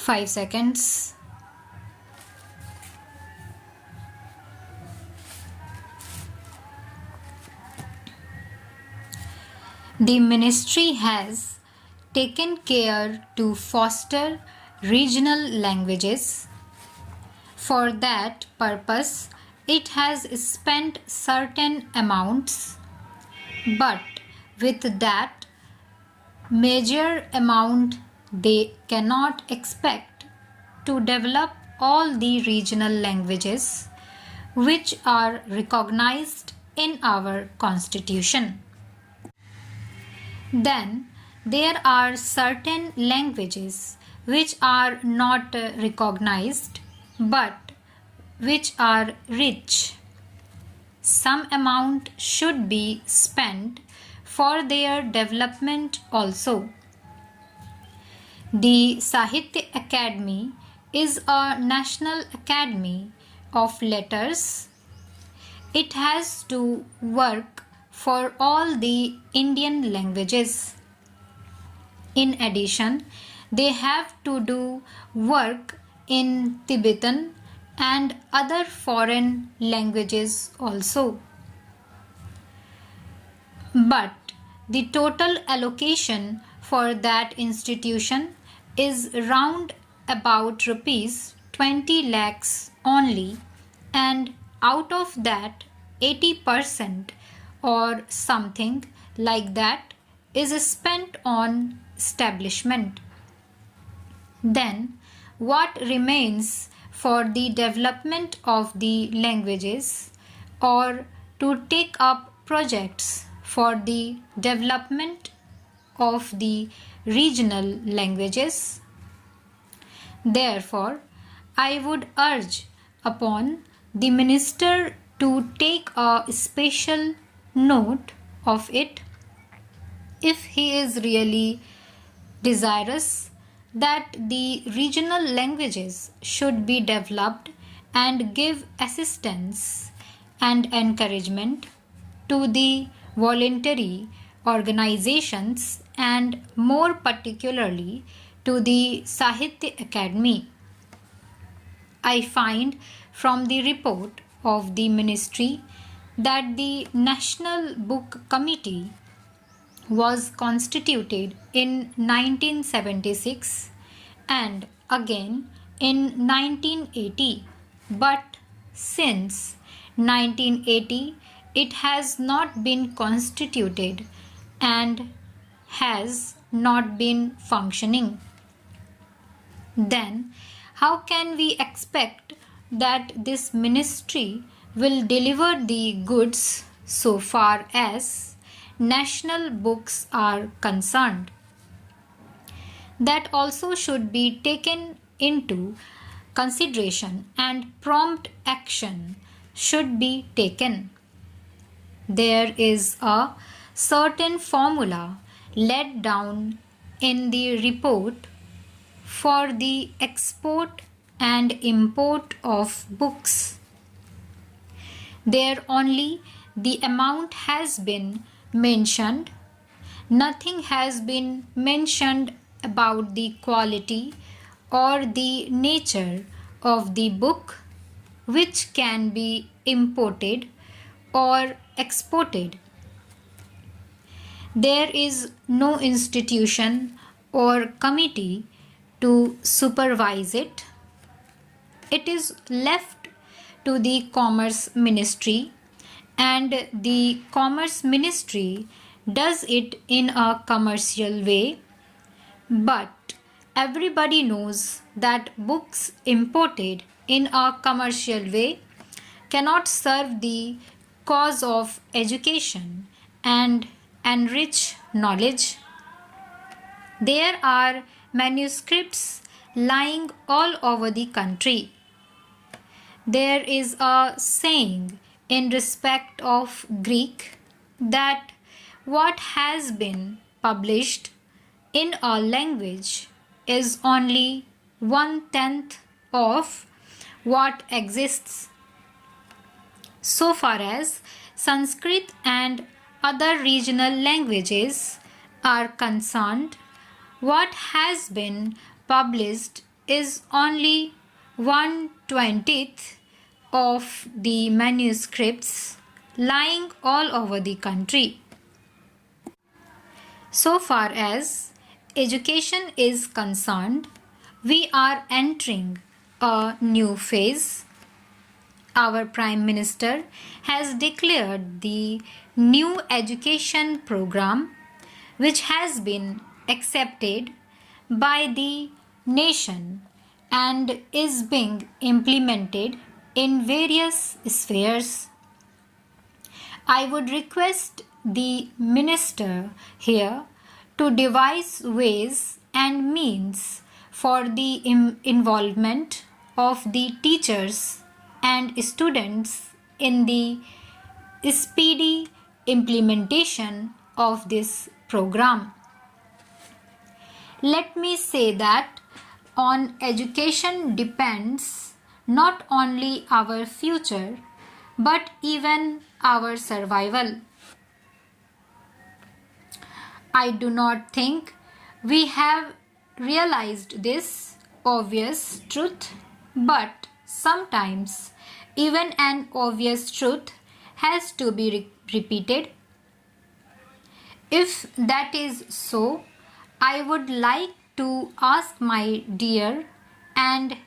5 seconds. The ministry has taken care to foster regional languages. For that purpose, it has spent certain amounts, but with that major amount, they cannot expect to develop all the regional languages which are recognized in our constitution. Then there are certain languages which are not recognized but which are rich. Some amount should be spent for their development also. The Sahitya Academy is a national academy of letters. It has to work for all the Indian languages. In addition, they have to do work in Tibetan and other foreign languages also. But the total allocation for that institution is round about rupees 20 lakhs only, and out of that 80% or something like that is spent on establishment. Then what remains for the development of the languages or to take up projects for the development of the regional languages? Therefore, I would urge upon the minister to take a special note of it if he is really desirous that the regional languages should be developed, and give assistance and encouragement to the voluntary organizations and more particularly to the Sahitya Academy. I find from the report of the ministry that the National Book Committee was constituted in 1976 and again in 1980, but since 1980 it has not been constituted and has not been functioning. Then how can we expect that this ministry will deliver the goods so far as national books are concerned? That also should be taken into consideration and prompt action should be taken. There is a certain formula laid down in the report for the export and import of books. There only the amount has been mentioned. Nothing has been mentioned about the quality or the nature of the book which can be imported or exported. There is no institution or committee to supervise it. It is left to the Commerce Ministry, and the Commerce Ministry does it in a commercial way. But everybody knows that books imported in a commercial way cannot serve the cause of education and enrich knowledge. There are manuscripts lying all over the country. There is a saying in respect of Greek that what has been published in a language is only 1/10 of what exists. So far as Sanskrit and other regional languages are concerned, what has been published is only 1/20th of the manuscripts lying all over the country. So far as education is concerned, we are entering a new phase. Our Prime Minister has declared the new education program, which has been accepted by the nation and is being implemented in various spheres. I would request the minister here to devise ways and means for the involvement of the teachers and students in the speedy implementation of this program. Let me say that on education depends not only our future but even our survival. I do not think we have realized this obvious truth, but sometimes even an obvious truth has to be repeated. If that is so, I would like to ask my dear and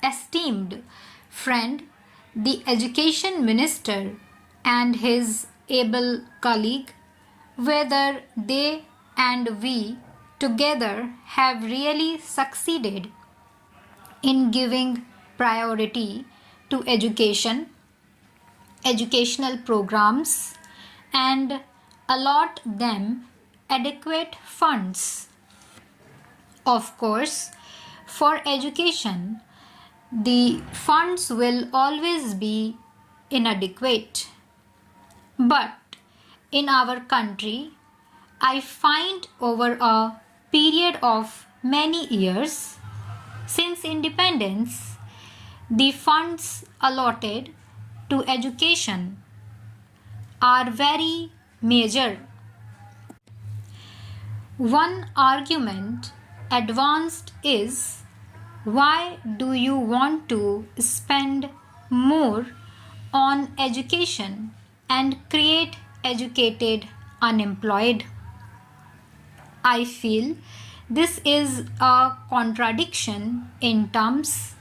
esteemed friend, the Education Minister, and his able colleague, whether they and we together have really succeeded in giving priority to education, educational programs, and allot them adequate funds. Of course, for education, the funds will always be inadequate. But in our country, I find over a period of many years since independence, the funds allotted to education are very major. One argument advanced is, why do you want to spend more on education and create educated unemployed? I feel this is a contradiction in terms.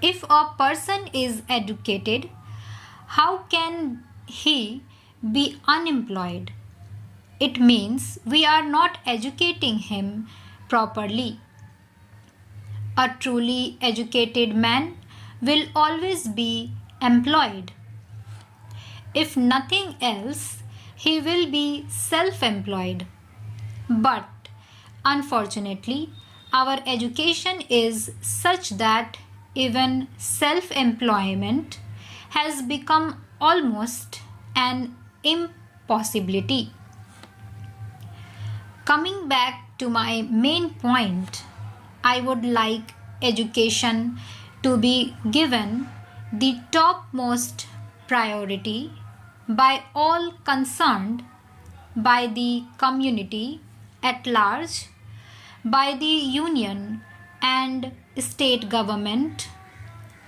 If a person is educated, how can he be unemployed? It means we are not educating him properly. A truly educated man will always be employed. If nothing else, he will be self-employed. But unfortunately, our education is such that even self-employment has become almost an impossibility. Coming back to my main point, I would like education to be given the topmost priority by all concerned, by the community at large, by the union and state government,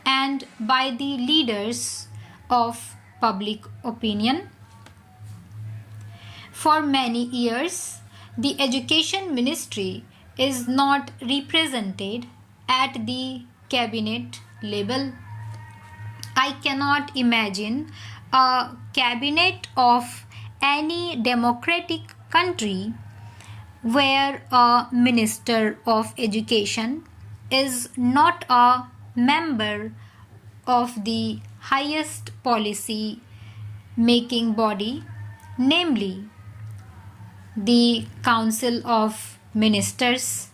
and by the leaders of public opinion. For many years, the Education Ministry is not represented at the cabinet level. I cannot imagine a cabinet of any democratic country where a minister of education is not a member of the highest policy making body, namely the Council of Ministers.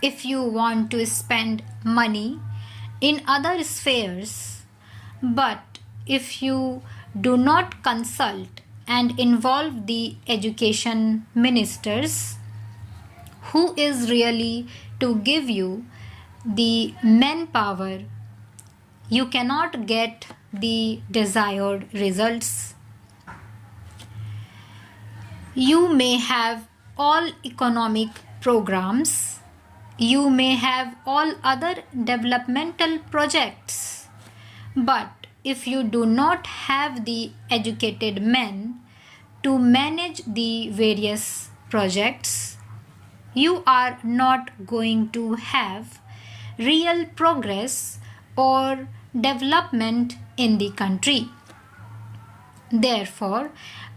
If you want to spend money in other spheres, but if you do not consult and involve the education ministers, who is really to give you the manpower, you cannot get the desired results. You may have all economic programs, You may have all other developmental projects, but if you do not have the educated men to manage the various projects, you are not going to have real progress or development in the country. Therefore,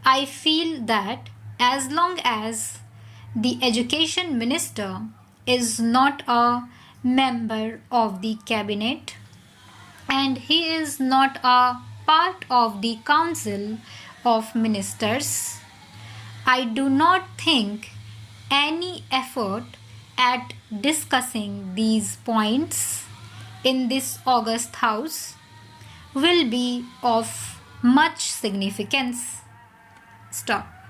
I feel that as long as the education minister is not a member of the cabinet and he is not a part of the council of ministers, I do not think any effort at discussing these points in this August House will be of much significance. Stop.